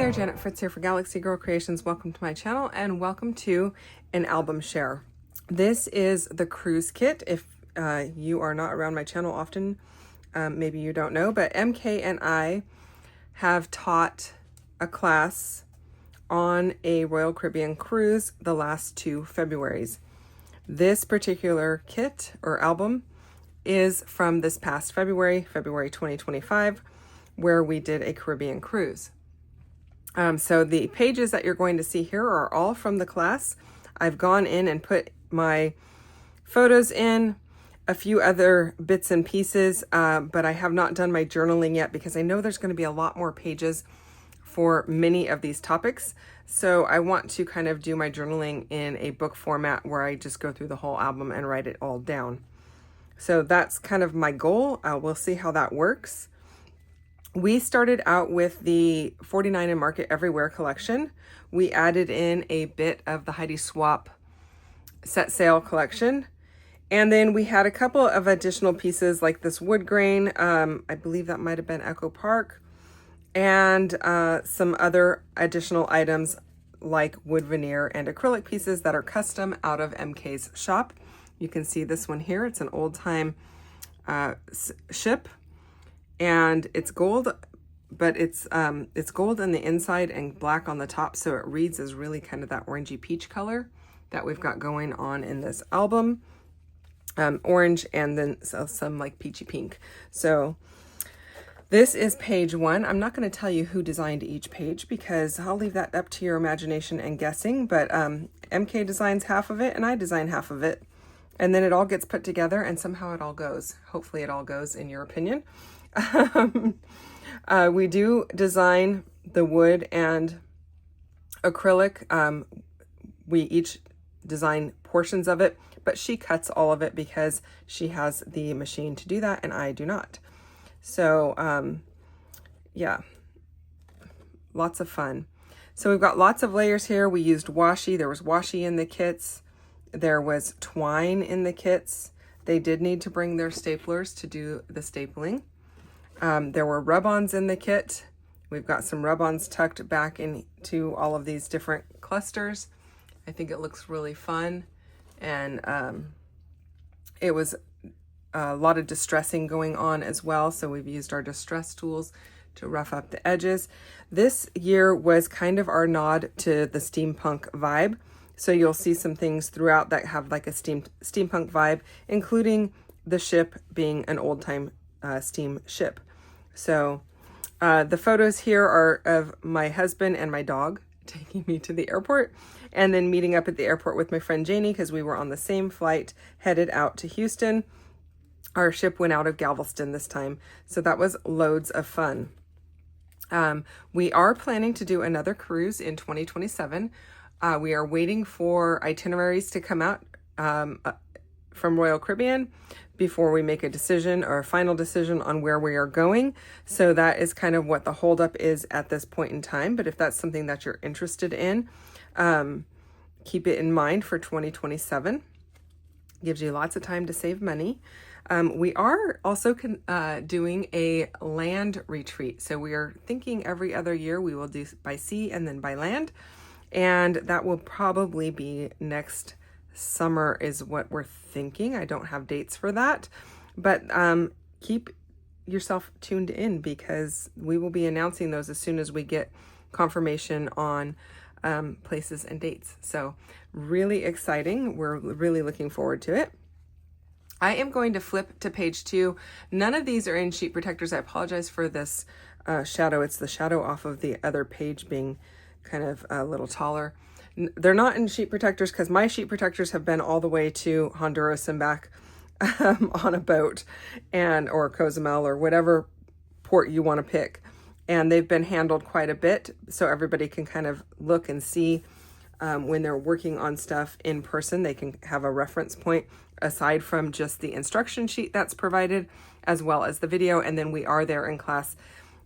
there, Janet Fritz here for Galaxy Girl Creations. Welcome to my channel and welcome to an album share. This is the cruise kit. If you are not around my channel often, maybe you don't know, but MK and I have taught a class on a Royal Caribbean cruise the last 2 Februaries. This particular kit or album is from this past February 2025, where we did a Caribbean cruise. So the pages that you're going to see here are all from the class. I've gone in and put my photos in, a few other bits and pieces, but I have not done my journaling yet because I know there's going to be a lot more pages for many of these topics. So I want to kind of do my journaling in a book format where I just go through the whole album and write it all down. So that's kind of my goal. We'll see how that works. We started out with the 49 and Market Everywhere collection. We added in a bit of the Heidi Swap set sail collection. And then we had a couple of additional pieces like this wood grain. I believe that might have been Echo Park. And some other additional items like wood veneer and acrylic pieces that are custom out of MK's shop. You can see this one here. It's an old time ship. And it's gold, but it's gold on the inside and black on the top, so it reads as really kind of that orangey peach color that we've got going on in this album. Orange and then some like peachy pink. So this is page 1. I'm not going to tell you who designed each page because I'll leave that up to your imagination and guessing, but MK designs half of it and I design half of it. And then it all gets put together and somehow it all goes. Hopefully it all goes in your opinion. We do design the wood and acrylic. We each design portions of it, but she cuts all of it because she has the machine to do that and I do not. So yeah, lots of fun. So we've got lots of layers here. We used washi. There was washi in the kits. There was twine in the kits. They did need to bring their staplers to do the stapling. There were rub-ons in the kit. We've got some rub-ons tucked back into all of these different clusters. I think it looks really fun. And it was a lot of distressing going on as well. So we've used our distress tools to rough up the edges. This year was kind of our nod to the steampunk vibe. So you'll see some things throughout that have like a steampunk vibe, including the ship being an old-time steam ship. So the photos here are of my husband and my dog taking me to the airport and then meeting up at the airport with my friend Janie because we were on the same flight headed out to Houston. Our ship went out of Galveston this time, so that was loads of fun. We are planning to do another cruise in 2027. We are waiting for itineraries to come out from Royal Caribbean before we make a decision or a final decision on where we are going. So that is kind of what the holdup is at this point in time. But if that's something that you're interested in, keep it in mind for 2027. Gives you lots of time to save money. We are also doing a land retreat. So we are thinking every other year we will do by sea and then by land. And that will probably be next summer is what we're thinking. I don't have dates for that, but keep yourself tuned in because we will be announcing those as soon as we get confirmation on places and dates. So really exciting. We're really looking forward to it. I am going to flip to page 2. None of these are in sheet protectors. I apologize for this shadow. It's the shadow off of the other page being kind of a little taller. They're not in sheet protectors because my sheet protectors have been all the way to Honduras and back on a boat or Cozumel or whatever port you want to pick. And they've been handled quite a bit so everybody can kind of look and see when they're working on stuff in person. They can have a reference point aside from just the instruction sheet that's provided as well as the video. And then we are there in class.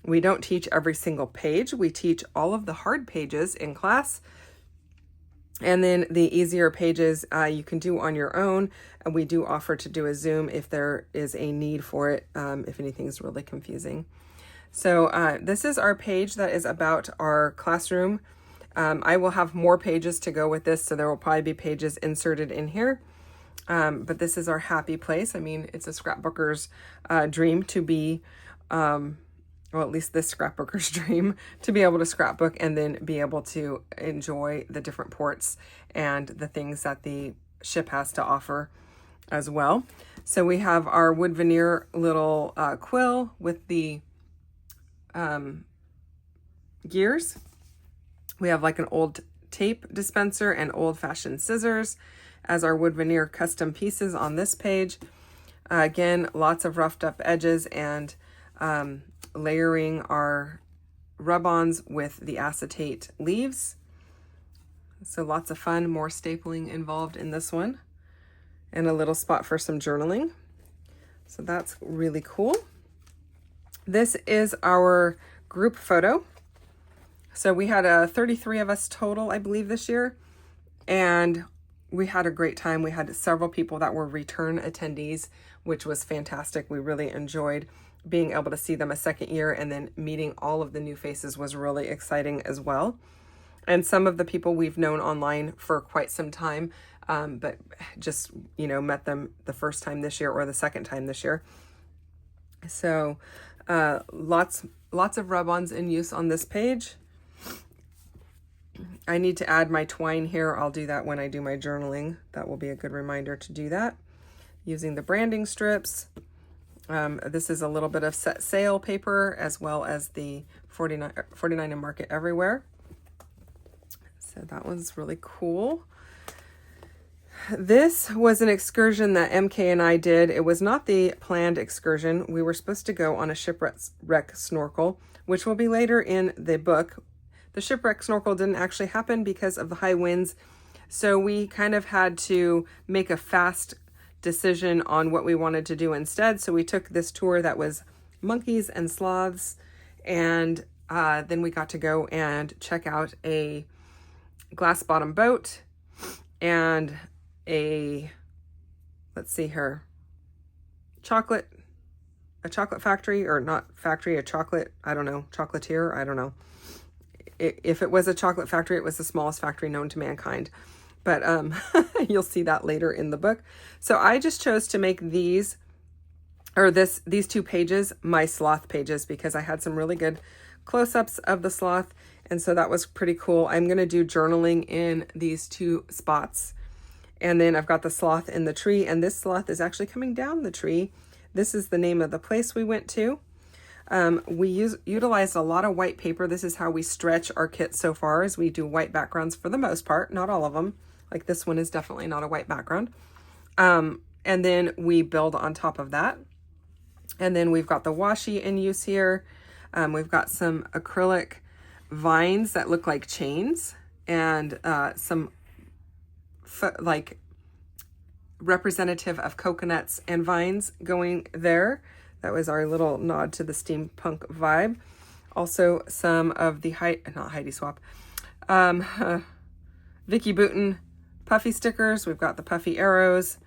We don't teach every single page. We teach all of the hard pages in class. And then the easier pages you can do on your own. And we do offer to do a Zoom if there is a need for it, if anything's really confusing. So this is our page that is about our classroom. I will have more pages to go with this, so there will probably be pages inserted in here. But this is our happy place. I mean, it's a scrapbooker's dream to be, well, at least this scrapbooker's dream, to be able to scrapbook and then be able to enjoy the different ports and the things that the ship has to offer as well. So we have our wood veneer little quill with the gears. We have like an old tape dispenser and old-fashioned scissors as our wood veneer custom pieces on this page. Again, lots of roughed up edges and layering our rub-ons with the acetate leaves. So lots of fun, more stapling involved in this one, and a little spot for some journaling. So that's really cool. This is our group photo. So we had 33 of us total, I believe, this year, and we had a great time. We had several people that were return attendees, which was fantastic. We really enjoyed being able to see them a second year, and then meeting all of the new faces was really exciting as well. And some of the people we've known online for quite some time, but just, you know, met them the first time this year or the second time this year. So lots of rub-ons in use on this page. I need to add my twine here. I'll do that when I do my journaling. That will be a good reminder to do that. Using the branding strips. This is a little bit of set sail paper, as well as the 49 and Market Everywhere. So that one's really cool. This was an excursion that MK and I did. It was not the planned excursion. We were supposed to go on a shipwreck snorkel, which will be later in the book. The shipwreck snorkel didn't actually happen because of the high winds, so we kind of had to make a fast decision on what we wanted to do instead. So we took this tour that was monkeys and sloths, and then we got to go and check out a glass bottom boat and a, let's see here, chocolate factory, or not factory, a chocolate, I don't know, chocolatier, I don't know. If it was a chocolate factory, it was the smallest factory known to mankind. But you'll see that later in the book. So I just chose to make these two pages my sloth pages, because I had some really good close-ups of the sloth, and so that was pretty cool. I'm going to do journaling in these two spots. And then I've got the sloth in the tree, and this sloth is actually coming down the tree. This is the name of the place we went to. We utilized a lot of white paper. This is how we stretch our kit so far, is we do white backgrounds for the most part, not all of them. Like this one is definitely not a white background. And then we build on top of that. And then we've got the washi in use here. We've got some acrylic vines that look like chains, and some like representative of coconuts and vines going there. That was our little nod to the steampunk vibe. Also some of the Vicky Bouton puffy stickers. We've got the puffy arrows,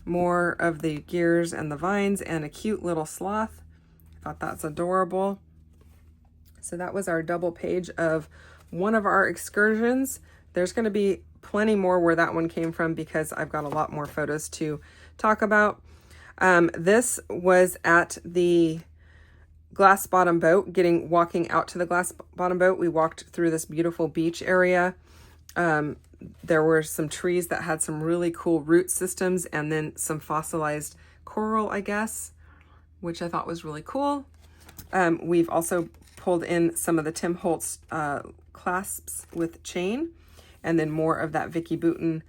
more of the gears and the vines, and a cute little sloth. I thought that's adorable. So that was our double page of one of our excursions. There's going to be plenty more where that one came from, because I've got a lot more photos to talk about. This was at the glass bottom boat, walking out to the glass bottom boat. We walked through this beautiful beach area. There were some trees that had some really cool root systems, and then some fossilized coral, I guess, which I thought was really cool. We've also pulled in some of the Tim Holtz clasps with chain, and then more of that Vicky Bouton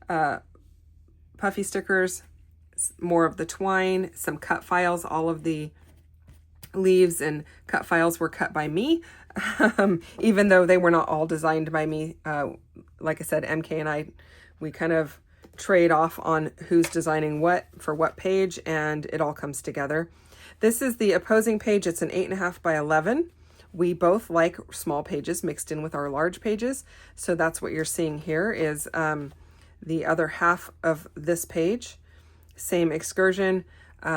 puffy stickers, more of the twine, some cut files. All of the leaves and cut files were cut by me, even though they were not all designed by me. Like I said, MK and I, we kind of trade off on who's designing what for what page, and it all comes together. This is the opposing page. It's an 8.5 by 11. We both like small pages mixed in with our large pages. So that's what you're seeing here is the other half of this page. Same excursion.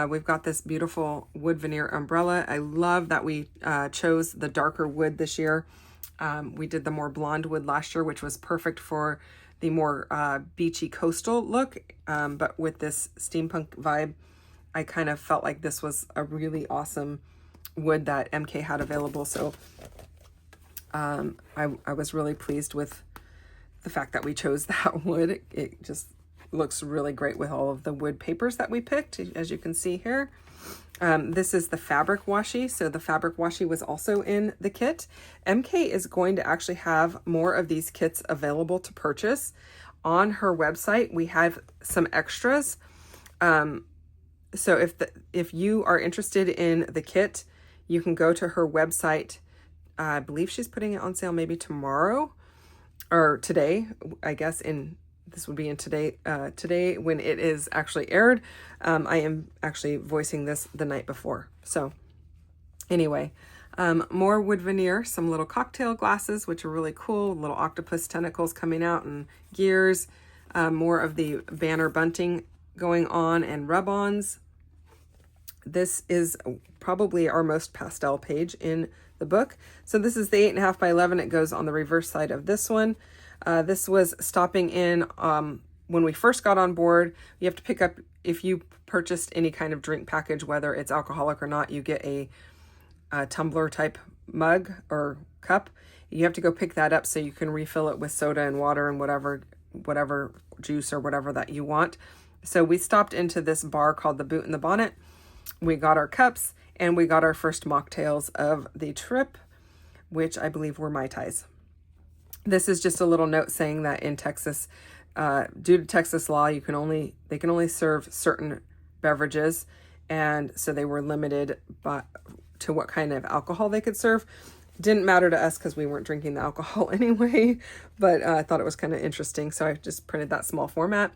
We've got this beautiful wood veneer umbrella. I love that we chose the darker wood this year. We did the more blonde wood last year, which was perfect for the more beachy coastal look. But with this steampunk vibe, I kind of felt like this was a really awesome wood that MK had available. So I was really pleased with the fact that we chose that wood. It just looks really great with all of the wood papers that we picked, as you can see here. This is the fabric washi. So the fabric washi was also in the kit. MK is going to actually have more of these kits available to purchase. On her website, we have some extras. So if you are interested in the kit, you can go to her website. I believe she's putting it on sale maybe tomorrow or today, I guess this would be in today when it is actually aired. I am actually voicing this the night before. So anyway, more wood veneer, some little cocktail glasses, which are really cool, little octopus tentacles coming out and gears, more of the banner bunting going on and rub-ons. This is probably our most pastel page in the book. So this is the 8.5 by 11. It goes on the reverse side of this one. This was stopping in when we first got on board. You have to pick up, if you purchased any kind of drink package, whether it's alcoholic or not, you get a tumbler type mug or cup. You have to go pick that up so you can refill it with soda and water and whatever juice or whatever that you want. So we stopped into this bar called the Boot and the Bonnet. We got our cups and we got our first mocktails of the trip, which I believe were Mai Tais. This is just a little note saying that in Texas, due to Texas law, they can only serve certain beverages, and so they were limited to what kind of alcohol they could serve. Didn't matter to us because we weren't drinking the alcohol anyway, but I thought it was kind of interesting, so I just printed that small format.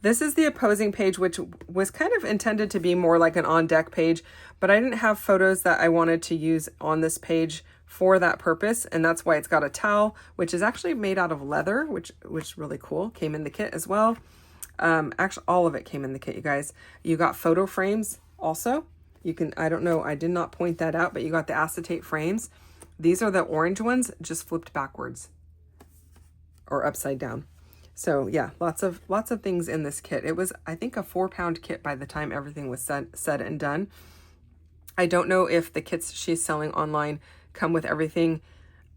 This is the opposing page, which was kind of intended to be more like an on-deck page, but I didn't have photos that I wanted to use on this page for that purpose, and that's why it's got a towel, which is actually made out of leather, which is really cool. Came in the kit as well. Actually, all of it came in the kit, you guys. You got photo frames also. You can, I don't know, I did not point that out, but you got the acetate frames. These are the orange ones, just flipped backwards or upside down. So yeah, lots of things in this kit. It was, I think, a 4-pound kit by the time everything was said and done. I don't know if the kits she's selling online come with everything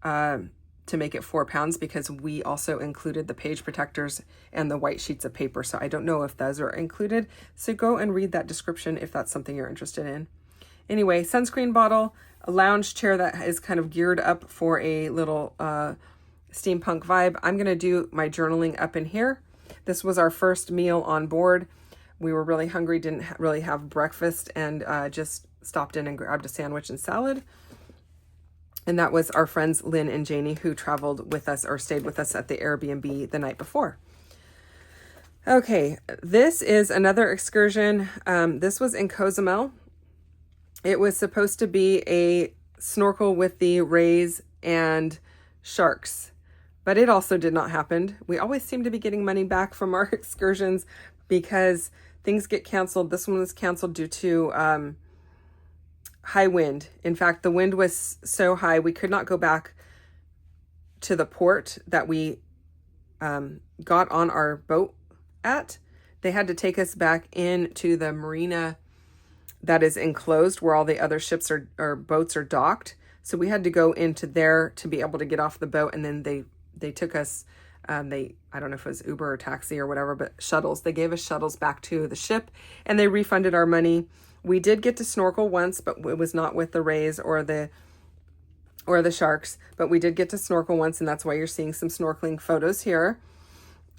to make it 4 pounds, because we also included the page protectors and the white sheets of paper. So I don't know if those are included. So go and read that description if that's something you're interested in. Anyway, sunscreen bottle, a lounge chair that is kind of geared up for a little steampunk vibe. I'm going to do my journaling up in here. This was our first meal on board. We were really hungry, didn't really have breakfast, and just stopped in and grabbed a sandwich and salad. And that was our friends Lynn and Janie, who traveled with us or stayed with us at the Airbnb the night before. Okay, this is another excursion. This was in Cozumel. It was supposed to be a snorkel with the rays and sharks, but it also did not happen. We always seem to be getting money back from our excursions because things get canceled. This one was canceled due to high wind. In fact, the wind was so high we could not go back to the port that we got on our boat at. They had to take us back into the marina that is enclosed where all the other ships or boats are docked. So we had to go into there to be able to get off the boat, and then they took us, I don't know if it was Uber or taxi or whatever, but shuttles. They gave us shuttles back to the ship, and they refunded our money. We did get to snorkel once, but it was not with the rays or the sharks, but we did get to snorkel once, and that's why you're seeing some snorkeling photos here.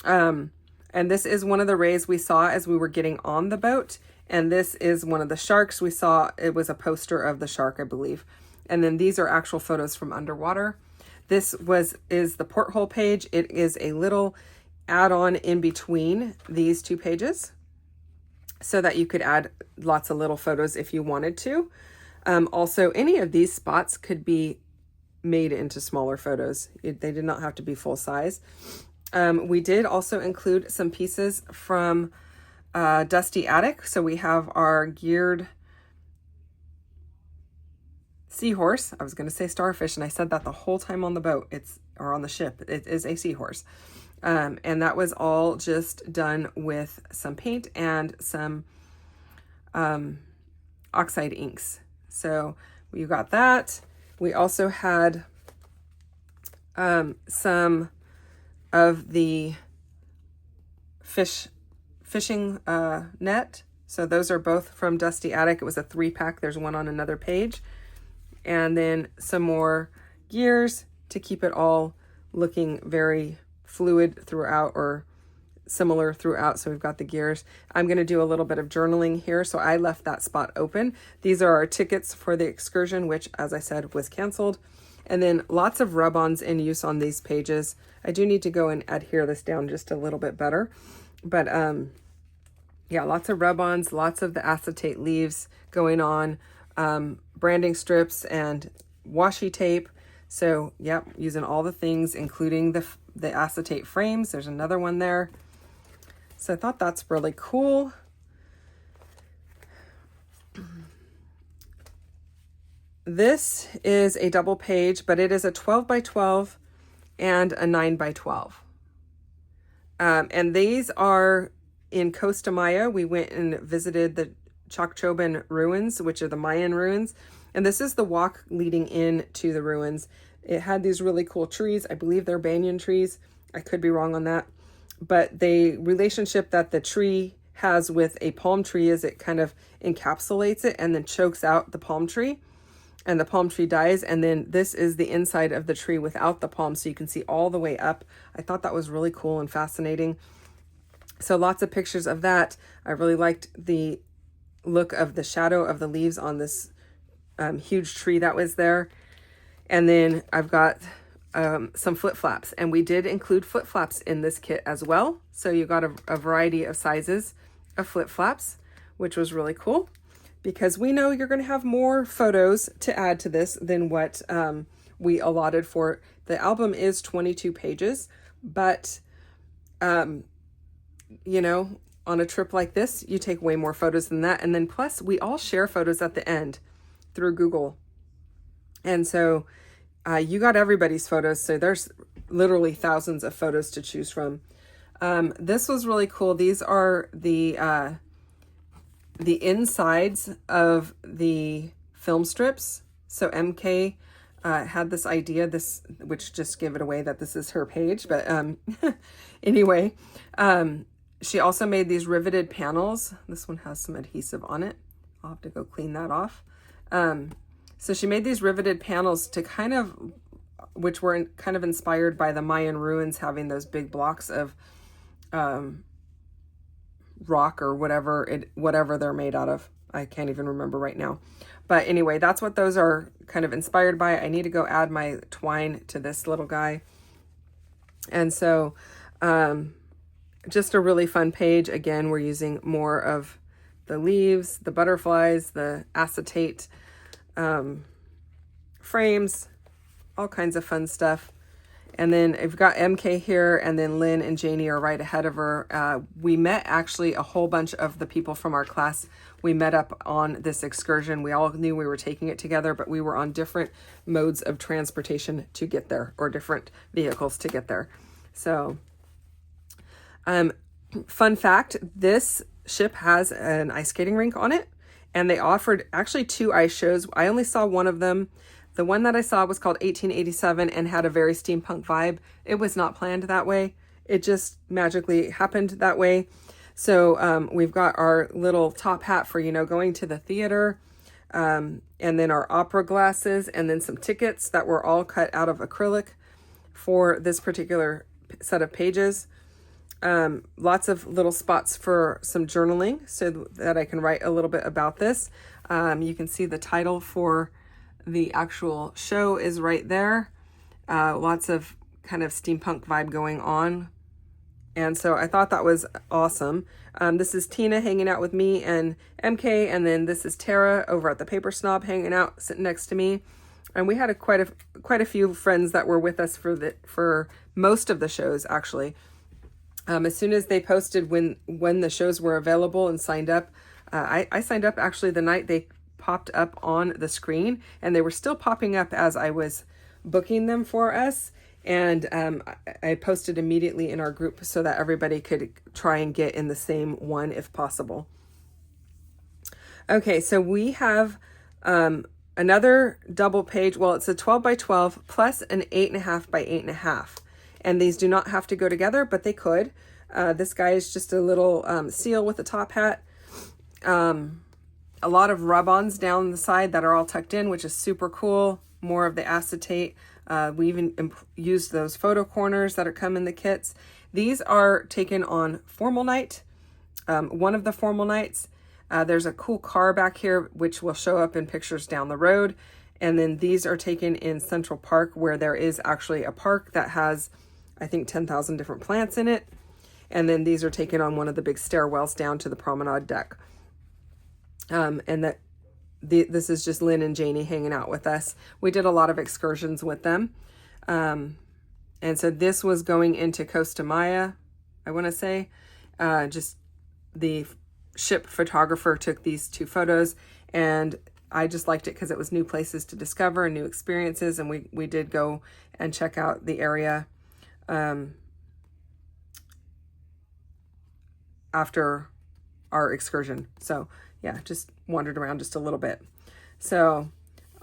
And this is one of the rays we saw as we were getting on the boat, and this is one of the sharks we saw. It was a poster of the shark, I believe. And then these are actual photos from underwater. This is the porthole page. It is a little add-on in between these two pages so that you could add lots of little photos if you wanted to. Also, any of these spots could be made into smaller photos. They did not have to be full size. We did also include some pieces from Dusty Attic. So we have our geared seahorse. I was going to say starfish, and I said that the whole time on the boat. Or on the ship. It is a seahorse. And that was all just done with some paint and some oxide inks. So we got that. We also had some of the fishing net. So those are both from Dusty Attic. It was a 3-pack. There's one on another page. And then some more gears to keep it all looking very fluid throughout, or similar throughout. So we've got the gears. I'm going to do a little bit of journaling here. So I left that spot open. These are our tickets for the excursion, which, as I said, was canceled. And then lots of rub-ons in use on these pages. I do need to go and adhere this down just a little bit better. But yeah, lots of rub-ons, lots of the acetate leaves going on, branding strips and washi tape. So yep, using all the things, including the acetate frames. There's another one there. So I thought that's really cool. This is a double page, but it is a 12 by 12 and a 9 by 12. And these are in Costa Maya. We went and visited the Chocchoban ruins, which are the Mayan ruins. And this is the walk leading into the ruins. It had these really cool trees. I believe they're banyan trees. I could be wrong on that. But the relationship that the tree has with a palm tree is it kind of encapsulates it and then chokes out the palm tree. And the palm tree dies. And then this is the inside of the tree without the palm. So you can see all the way up. I thought that was really cool and fascinating. So lots of pictures of that. I really liked the look of the shadow of the leaves on this huge tree that was there. And then I've got some flip-flops, and we did include flip-flops in this kit as well. So you got a variety of sizes of flip-flops, which was really cool, because we know you're going to have more photos to add to this than what we allotted for. The album is 22 pages, but you know, on a trip like this, you take way more photos than that. And then plus we all share photos at the end through Google. And so you got everybody's photos. So there's literally thousands of photos to choose from. This was really cool. These are the insides of the film strips. So MK had this idea, which just give it away that this is her page. But anyway, she also made these riveted panels. This one has some adhesive on it. I'll have to go clean that off. So she made these riveted panels to which were kind of inspired by the Mayan ruins, having those big blocks of rock or whatever they're made out of. I can't even remember right now. But anyway, that's what those are kind of inspired by. I need to go add my twine to this little guy. And so just a really fun page. Again, we're using more of the leaves, the butterflies, the acetate frames, all kinds of fun stuff. And then I've got MK here, and then Lynn and Janie are right ahead of her. We met actually a whole bunch of the people from our class. We met up on this excursion. We all knew we were taking it together, but we were on different modes of transportation to get there, or different vehicles to get there. So, fun fact, this ship has an ice skating rink on it, and they offered actually 2 ice shows. I only saw one of them. The one that I saw was called 1887 and had a very steampunk vibe. It was not planned that way. It just magically happened that way. So we've got our little top hat for, going to the theater, and then our opera glasses, and then some tickets that were all cut out of acrylic for this particular set of pages. Lots of little spots for some journaling so that I can write a little bit about this. You can see the title for the actual show is right there. Lots of kind of steampunk vibe going on. And so I thought that was awesome. This is Tina hanging out with me and MK. And then this is Tara over at the Paper Snob hanging out, sitting next to me. And we had quite a few friends that were with us for most of the shows, actually. As soon as they posted when the shows were available and signed up, I signed up actually the night they popped up on the screen, and they were still popping up as I was booking them for us. And I posted immediately in our group so that everybody could try and get in the same one if possible. Okay, so we have another double page. Well, it's a 12 by 12 plus an 8.5 by 8.5. And these do not have to go together, but they could. This guy is just a little seal with a top hat. A lot of rub-ons down the side that are all tucked in, which is super cool. More of the acetate. We even used those photo corners that come in the kits. These are taken on formal night, one of the formal nights. There's a cool car back here, which will show up in pictures down the road. And then these are taken in Central Park, where there is actually a park that has, I think, 10,000 different plants in it. And then these are taken on one of the big stairwells down to the promenade deck. And this is just Lynn and Janie hanging out with us. We did a lot of excursions with them. And so this was going into Costa Maya, I want to say. Just the ship photographer took these 2 photos, and I just liked it because it was new places to discover and new experiences. And we did go and check out the area after our excursion. So yeah, just wandered around just a little bit. So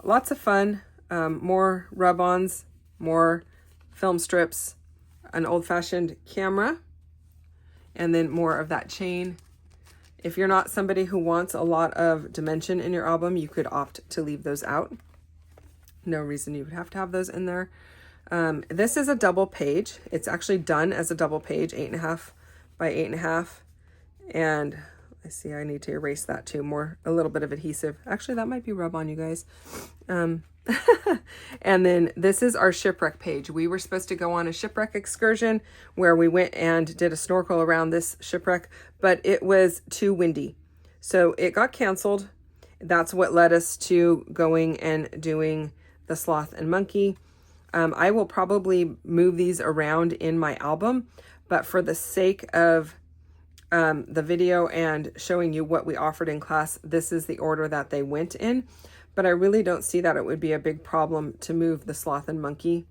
lots of fun, more rub-ons, more film strips, an old-fashioned camera, and then more of that chain. If you're not somebody who wants a lot of dimension in your album, you could opt to leave those out. No reason you would have to have those in there. This is a double page. It's actually done as a double page, 8.5 by 8.5. And I see I need to erase that too. A little bit of adhesive. Actually, that might be rub-on, you guys. And then this is our shipwreck page. We were supposed to go on a shipwreck excursion where we went and did a snorkel around this shipwreck, but it was too windy. So it got canceled. That's what led us to going and doing the sloth and monkey. I will probably move these around in my album, but for the sake of the video and showing you what we offered in class, this is the order that they went in. But I really don't see that it would be a big problem to move the sloth and monkey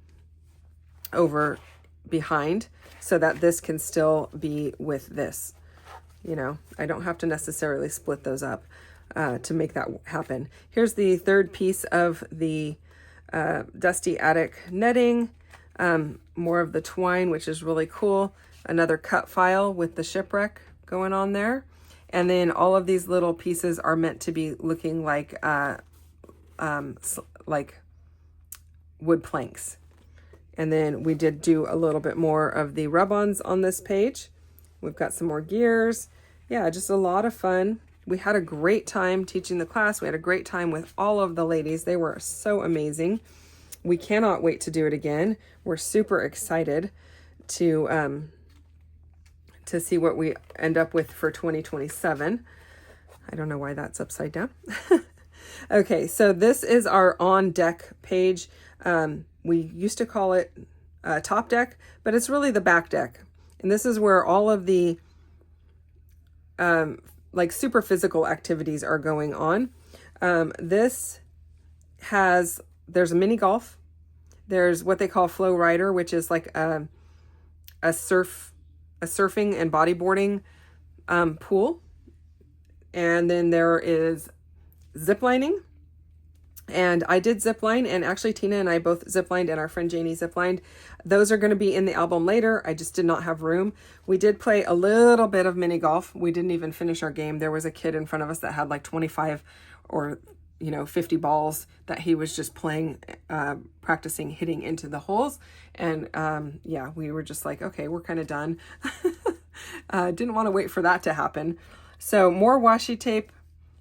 over behind so that this can still be with this. You know, I don't have to necessarily split those up to make that happen. Here's the third piece of the Dusty Attic netting, more of the twine, which is really cool. Another cut file with the shipwreck going on there. And then all of these little pieces are meant to be looking like wood planks. And then we did do a little bit more of the rub-ons on this page. We've got some more gears. Yeah, just a lot of fun. We had a great time teaching the class. We had a great time with all of the ladies. They were so amazing. We cannot wait to do it again. We're super excited to see what we end up with for 2027. I don't know why that's upside down. Okay, so this is our on deck page. We used to call it top deck, but it's really the back deck. And this is where all of the like super physical activities are going on. There's a mini golf. There's what they call flow rider, which is like a surfing and bodyboarding pool. And then there is ziplining. And I did zipline, and actually Tina and I both ziplined, and our friend Janie ziplined. Those are going to be in the album later. I just did not have room. We did play a little bit of mini golf. We didn't even finish our game. There was a kid in front of us that had like 25 or 50 balls that he was just playing, practicing hitting into the holes. And yeah, we were just like, okay, we're kind of done. Didn't want to wait for that to happen. So more washi tape,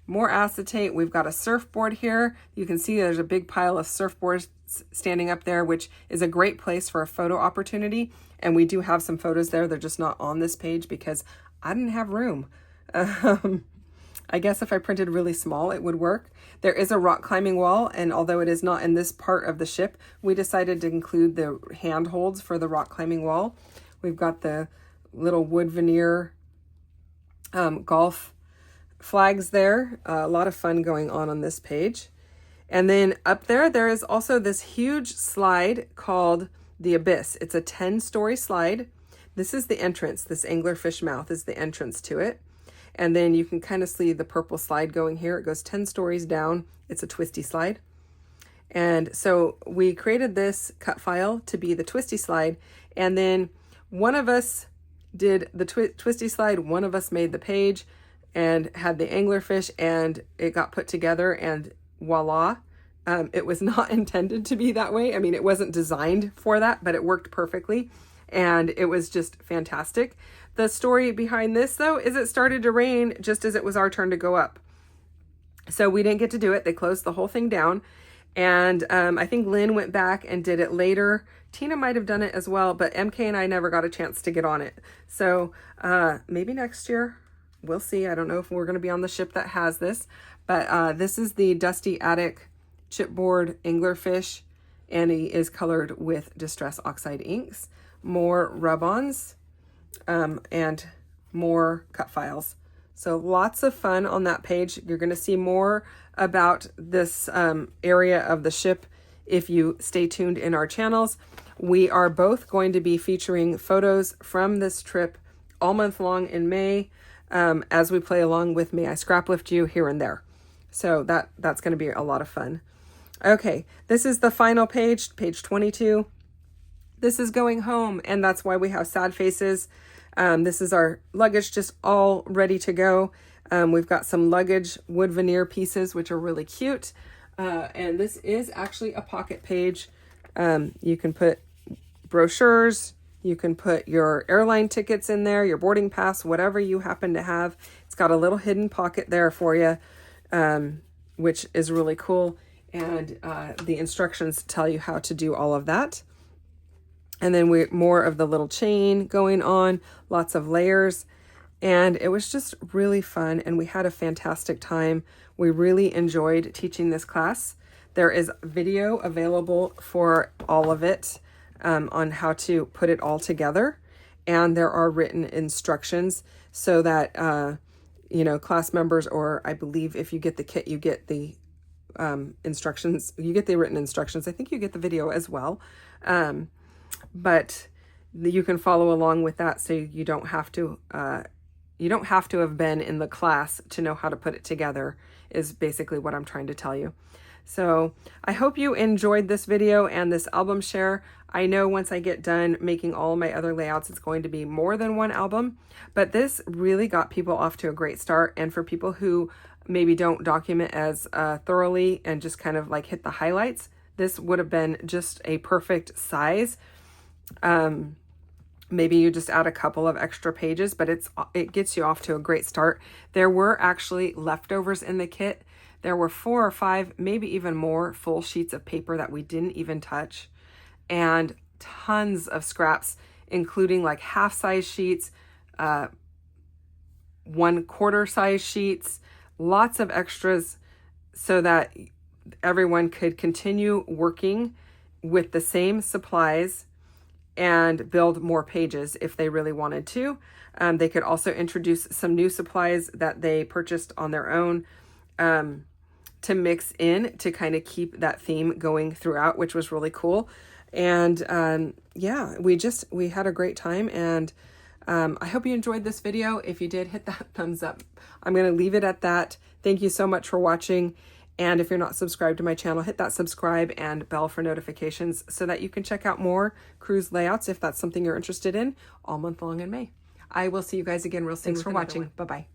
more acetate. We've got a surfboard here. You can see there's a big pile of surfboards standing up there, which is a great place for a photo opportunity. And we do have some photos there. They're just not on this page because I didn't have room. I guess if I printed really small, it would work. There is a rock climbing wall, and although it is not in this part of the ship, we decided to include the handholds for the rock climbing wall. We've got the little wood veneer golf flags there. A lot of fun going on this page. And then up there, there is also this huge slide called the Abyss. It's a 10-story slide. This is the entrance. This anglerfish mouth is the entrance to it. And then you can kind of see the purple slide going here. It goes 10 stories down. It's a twisty slide. And so we created this cut file to be the twisty slide. And then one of us did the twisty slide. One of us made the page and had the anglerfish, and it got put together, and voila. It was not intended to be that way. I mean, it wasn't designed for that, but it worked perfectly. And it was just fantastic. The story behind this, though, is it started to rain just as it was our turn to go up. So we didn't get to do it. They closed the whole thing down. And I think Lynn went back and did it later. Tina might have done it as well, but MK and I never got a chance to get on it. So maybe next year. We'll see. I don't know if we're going to be on the ship that has this. But this is the Dusty Attic chipboard anglerfish. And he is colored with Distress Oxide inks. More rub-ons and more cut files. So lots of fun on that page. You're going to see more about this area of the ship if you stay tuned in our channels. We are both going to be featuring photos from this trip all month long in May as we play along with May I Scraplift You here and there. So that's going to be a lot of fun. Okay, this is the final page, page 22. This is going home, and that's why we have sad faces. This is our luggage just all ready to go. We've got some luggage wood veneer pieces, which are really cute. And this is actually a pocket page. You can put brochures. You can put your airline tickets in there, your boarding pass, whatever you happen to have. It's got a little hidden pocket there for you, which is really cool. And the instructions tell you how to do all of that. And then more of the little chain going on, lots of layers. And it was just really fun, and we had a fantastic time. We really enjoyed teaching this class. There is video available for all of it on how to put it all together. And there are written instructions so that, class members, or I believe if you get the kit, you get the instructions. You get the written instructions. I think you get the video as well. But you can follow along with that, so you don't have to have been in the class to know how to put it together, is basically what I'm trying to tell you. So I hope you enjoyed this video and this album share. I know once I get done making all my other layouts, it's going to be more than one album, but this really got people off to a great start. And for people who maybe don't document as thoroughly and just kind of like hit the highlights, this would have been just a perfect size. Maybe you just add a couple of extra pages, but it gets you off to a great start. There were actually leftovers in the kit. There were 4 or 5, maybe even more full sheets of paper that we didn't even touch, and tons of scraps, including like half-size sheets, 1/4 size sheets, lots of extras so that everyone could continue working with the same supplies and build more pages if they really wanted to. They could also introduce some new supplies that they purchased on their own to mix in to kind of keep that theme going throughout, which was really cool. And yeah, we had a great time, and I hope you enjoyed this video. If you did, hit that thumbs up. I'm going to leave it at that. Thank you so much for watching. And if you're not subscribed to my channel, hit that subscribe and bell for notifications so that you can check out more cruise layouts if that's something you're interested in all month long in May. I will see you guys again real soon. Thanks for watching. Bye-bye.